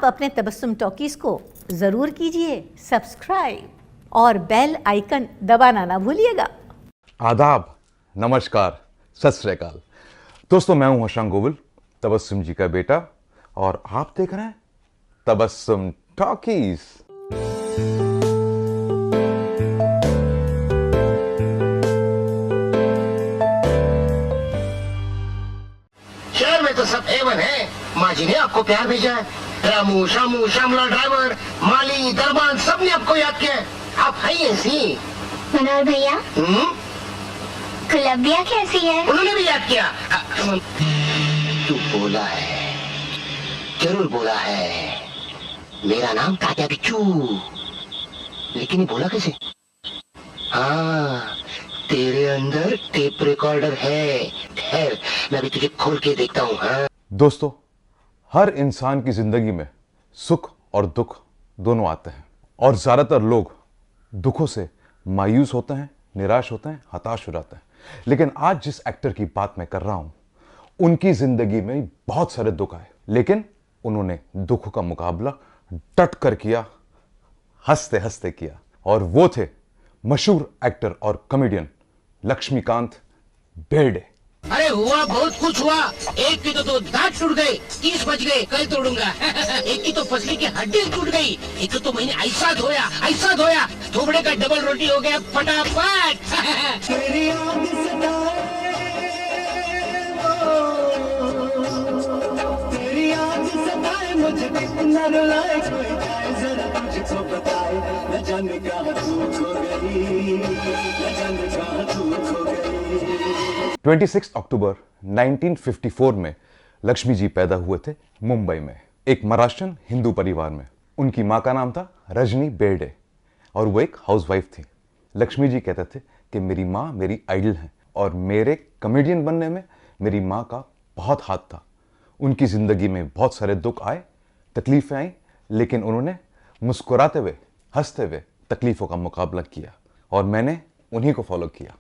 अपने तबस्सुम टॉकीज को जरूर कीजिए सब्सक्राइब और बेल आइकन दबाना ना भूलिएगा। आदाब, नमस्कार, सत श्री अकाल। दोस्तों, मैं हूं हर्षांग गोविल, तबस्सुम जी का बेटा, और आप देख रहे हैं तबस्सुम टॉकीज। शहर में तो सब एवन है। माँ जी ने आपको प्यार भेजा है। रामू, शामू, श्यामला, ड्राइवर, माली, दरबान, सबने आपको याद किया है। आप है ऐसी। मनोहर भैया, गुलाबिया कैसी है? उन्होंने भी याद किया। तू बोला है, जरूर बोला है, मेरा नाम तात्या बिच्छू। लेकिन ये बोला कैसे? हाँ, तेरे अंदर टेप रिकॉर्डर है। ठहर, मैं अभी तुझे खोल के देखता हूँ। हाँ दोस्तों, हर इंसान की जिंदगी में सुख और दुख दोनों आते हैं, और ज्यादातर लोग दुखों से मायूस होते हैं, निराश होते हैं, हताश हो जाते हैं। लेकिन आज जिस एक्टर की बात मैं कर रहा हूं, उनकी जिंदगी में बहुत सारे दुख आए, लेकिन उन्होंने दुख का मुकाबला डट कर किया, हंसते हंसते किया। और वो थे मशहूर एक्टर और कॉमेडियन लक्ष्मीकांत बेर्डे। अरे हुआ बहुत कुछ हुआ। एक की तो दांत टूट गए, 30 बच गए, कल तोड़ूंगा। एक की तो फसली की हड्डी टूट गई, एक को तो मैंने ऐसा धोया थोबड़े का डबल रोटी हो गया फटाफट। मुझे न रुलाए, कोई जाए जरा मुझको बताए, न जाने कहाँ तू खो गई, न जाने कहाँ तू खो गई। 26 अक्टूबर 1954 में लक्ष्मी जी पैदा हुए थे मुंबई में, एक महाराष्ट्रन हिंदू परिवार में। उनकी माँ का नाम था रजनी बेर्डे और वो एक हाउसवाइफ थी। लक्ष्मी जी कहते थे कि मेरी माँ मेरी आइडल है, और मेरे कॉमेडियन बनने में मेरी माँ का बहुत हाथ था। उनकी ज़िंदगी में बहुत सारे दुख आए, तकलीफ़ें आई, लेकिन उन्होंने मुस्कुराते हुए, हंसते हुए तकलीफ़ों का मुकाबला किया, और मैंने उन्हीं को फॉलो किया।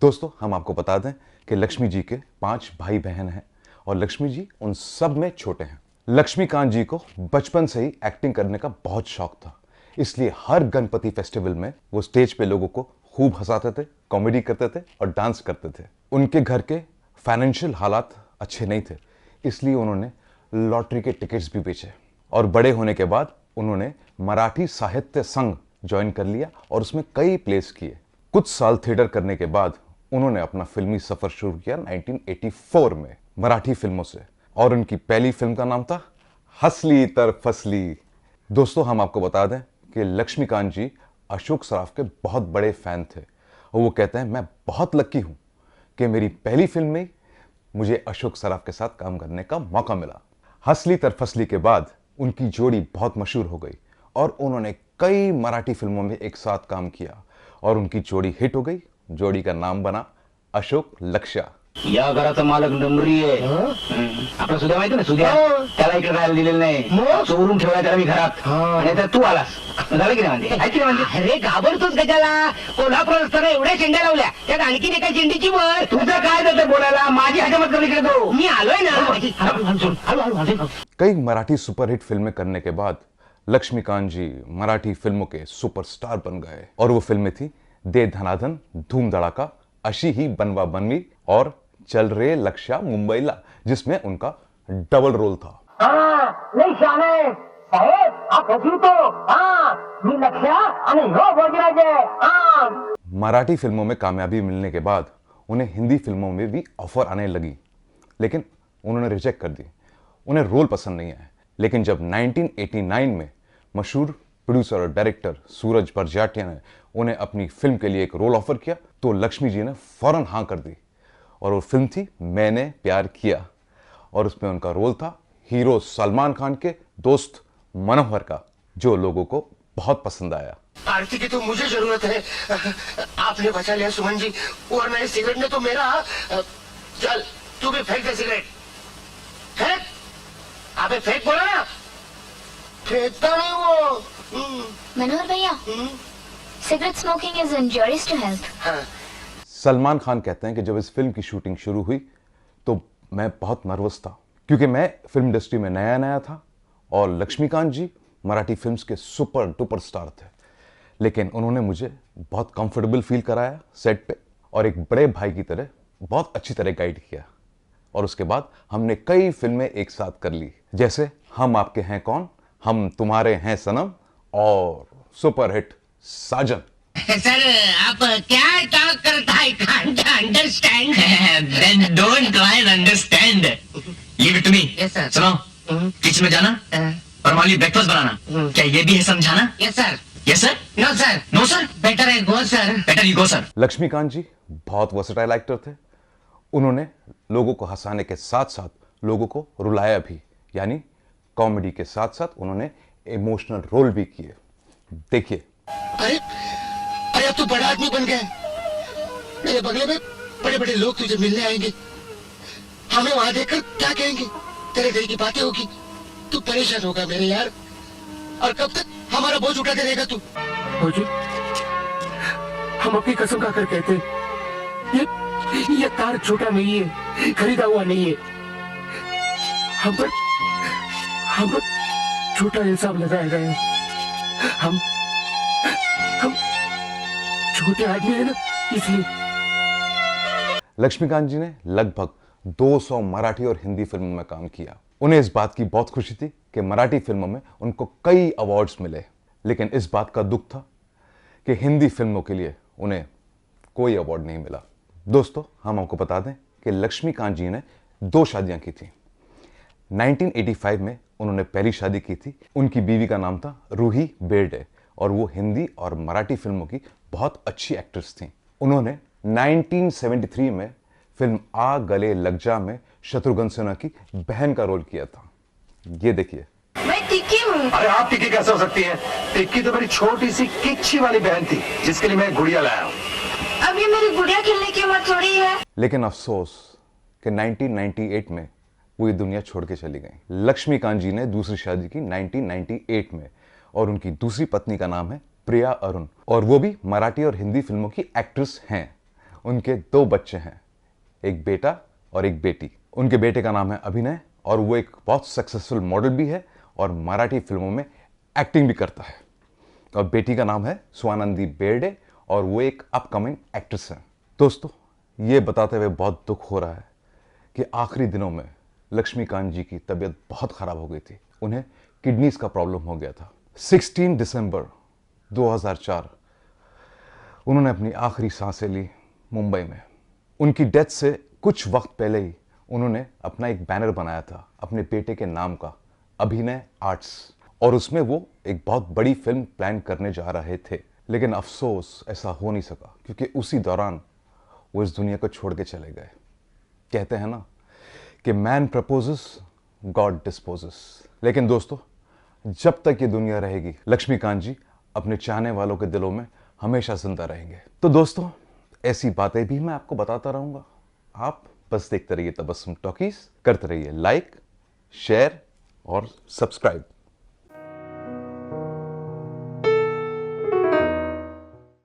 दोस्तों, हम आपको बता दें कि लक्ष्मी जी के 5 भाई बहन हैं, और लक्ष्मी जी उन सब में छोटे हैं। लक्ष्मीकांत जी को बचपन से ही एक्टिंग करने का बहुत शौक था, इसलिए हर गणपति फेस्टिवल में वो स्टेज पे लोगों को खूब हंसाते थे, कॉमेडी करते थे और डांस करते थे। उनके घर के फाइनेंशियल हालात अच्छे नहीं थे, इसलिए उन्होंने लॉटरी के टिकट्स भी बेचे, और बड़े होने के बाद उन्होंने मराठी साहित्य संघ ज्वाइन कर लिया और उसमें कई प्लेस किए। कुछ साल थिएटर करने के बाद उन्होंने अपना फिल्मी सफर शुरू किया 1984 में मराठी फिल्मों से, और उनकी पहली फिल्म का नाम था हसली तर फसली। दोस्तों, हम आपको बता दें कि लक्ष्मीकांत जी अशोक सराफ के बहुत बड़े फैन थे, और वो कहते हैं मैं बहुत लकी हूँ कि मेरी पहली फिल्म में मुझे अशोक सराफ के साथ काम करने का मौका मिला। हसली तर फसली के बाद उनकी जोड़ी बहुत मशहूर हो गई, और उन्होंने कई मराठी फिल्मों में एक साथ काम किया, और उनकी जोड़ी हिट हो गई। जोड़ी का नाम बना अशोक लक्ष्या। या घराचा मालक नंबरी आहे। आपला सुद्या माहिती ना, सुद्या त्याला इकडे राहायला दिलेलं नाही, चोरून ठेवलाय त्याला मी घरात, आणि तर तू आलास, झालं की नाही म्हणते? अरे घाबरतोच गजाला, कोल्हापूर असताना एवढ्या शेंड्या लावल्या, त्यात आणखीन एका शेंडीची वर. तुझं काय जातं बोलायला? माझी हजामत करून इकडे तो मी आलोय ना. कई मराठी सुपरहिट फिल्में करने के बाद लक्ष्मीकांत जी मराठी फिल्मों के सुपरस्टार बन गए, और वो फिल्में थी दे धनाधन, धूम धड़ाका, अशी ही बनवा बनवी और चल रे लक्ष्या मुंबईला, जिसमें उनका डबल रोल था। नहीं शाने साहेब, आप हसू तो मी लक्ष्या आणि हो भोजराज आहे. मराठी फिल्मों में कामयाबी मिलने के बाद उन्हें हिंदी फिल्मों में भी ऑफर आने लगी, लेकिन उन्होंने रिजेक्ट कर दी। उन्हें रोल पसंद नहीं आया। लेकिन जब 1989 में मशहूर प्रोड्यूसर और डायरेक्टर सूरज बरजाटिया ने उन्हें अपनी फिल्म के लिए एक रोल ऑफर किया, तो लक्ष्मी जी ने फौरन हाँ कर दी, और वो फिल्म थी मैंने प्यार किया, और उसमें उनका रोल था हीरो सलमान खान के दोस्त मनोहर का, जो लोगों को बहुत पसंद आया। आरती की तो मुझे जरूरत है, आपने बचा लिया सुमन जी, वरना इस सिगरेट ने तो मेरा। चल तू भी फेंक दे सिगरेट, फेंक। अबे फेंक बोला ना, फेंकता नहीं वो। मनोहर भैया, cigarette smoking is injurious to health. Salman Khan कहते हैं कि जब इस फिल्म की शूटिंग शुरू हुई तो मैं बहुत नर्वस था, क्योंकि मैं फिल्म इंडस्ट्री में नया नया था और लक्ष्मीकांत जी मराठी फिल्म्स के सुपर डुपर स्टार थे, लेकिन उन्होंने मुझे बहुत कंफर्टेबल फील कराया सेट पे और एक बड़े भाई की तरह बहुत अच्छी तरह गाइड किया। और उसके बाद हमने कई फिल्में एक साथ कर ली, जैसे हम आपके हैं कौन, हम तुम्हारे हैं सनम और सुपरहिट साजन। सर आप क्या टॉक करता है, can't understand. Then don't try and understand, leave it to me. Yes sir. सुनो, किचन में जाना और माली ब्रेकफास्ट बनाना, क्या ये भी है समझाना? Yes sir. Yes sir. No sir. No sir. Better है go sir. Better you go sir. Laxmikant ji बहुत वर्सेटाइल एक्टर थे। उन्होंने लोगों को हंसाने के साथ साथ लोगों को रुलाया भी, यानी कॉमेडी के साथ साथ उन्होंने इमोशनल रोल भी किए। देखिए। अरे अरे अब तू बड़ा आदमी बन गया है। मेरे बगले में बड़े बड़े लोग तुझे मिलने आएंगे, हमें वहां देखकर क्या कहेंगे? तेरे दिल की बातें होगी, तू परेशान होगा मेरे यार। और कब तक हमारा बोझ उठाते रहेगा तू? जी, हम अपनी कसम खाकर कहते ये कार छोटा नहीं है, खरीदा हुआ नहीं है। हम पर छोटा हिसाब लगाया गया है। हम छोटे आदमी है ना, इसलिए। लक्ष्मीकांत जी ने लगभग 200 मराठी और हिंदी फिल्मों में काम किया। उन्हें इस बात की बहुत खुशी थी कि मराठी फिल्मों में उनको कई अवार्ड्स मिले, लेकिन इस बात का दुख था कि हिंदी फिल्मों के लिए उन्हें कोई अवार्ड नहीं मिला। दोस्तों, हम आपको बता दें कि लक्ष्मीकांत जी ने 2 शादियां की थी। 1985 में उन्होंने पहली शादी की थी। उनकी बीवी का नाम था रूही बेर्डे और वो हिंदी और मराठी फिल्मों की बहुत अच्छी एक्ट्रेस थी। उन्होंने 1973 में फिल्म आ गले लग जा में शत्रुघ्न सिन्हा की बहन का रोल किया था। ये देखिए। मैं टिक्की हूँ। अरे आप टिक्की कैसे हो सकती है? टिक्की तो मेरी छोटी सी किच्छी वाली बहन थी, जिसके लिए मैं गुड़िया लाया हूँ। अब ये मेरी गुड़िया खेलने की उम्र थोड़ी है। लेकिन अफसोस कि 1998 में वो ये दुनिया छोड़ के चली गई। लक्ष्मीकांत जी ने दूसरी शादी की 1998 में और उनकी दूसरी पत्नी का नाम है प्रिया अरुण और वो भी मराठी और हिंदी फिल्मों की एक्ट्रेस हैं। उनके 2 बच्चे हैं, एक बेटा और एक बेटी। उनके बेटे का नाम है अभिनय और वो एक बहुत सक्सेसफुल मॉडल भी है और मराठी फिल्मों में एक्टिंग भी करता है। और बेटी का नाम है स्वानंदी बेर्डे और वो एक अपकमिंग एक्ट्रेस है। दोस्तों, ये बताते हुए बहुत दुख हो रहा है कि आखिरी दिनों में लक्ष्मीकांत जी की तबीयत बहुत ख़राब हो गई थी। उन्हें किडनीज का प्रॉब्लम हो गया था। 16 दिसंबर 2004 उन्होंने अपनी आखिरी सांसें ली मुंबई में। उनकी डेथ से कुछ वक्त पहले ही उन्होंने अपना एक बैनर बनाया था अपने बेटे के नाम का, अभिनय आर्ट्स, और उसमें वो एक बहुत बड़ी फिल्म प्लान करने जा रहे थे। लेकिन अफसोस ऐसा हो नहीं सका क्योंकि उसी दौरान वो इस दुनिया को छोड़ के चले गए। कहते हैं ना कि मैन प्रपोजेस गॉड डिस्पोजेस। लेकिन दोस्तों, जब तक ये दुनिया रहेगी लक्ष्मीकांत जी अपने चाहने वालों के दिलों में हमेशा जिंदा रहेंगे। तो दोस्तों, ऐसी बातें भी मैं आपको बताता रहूंगा। आप बस देखते रहिए तबस्सुम टॉकीज, करते रहिए लाइक, शेयर और सब्सक्राइब।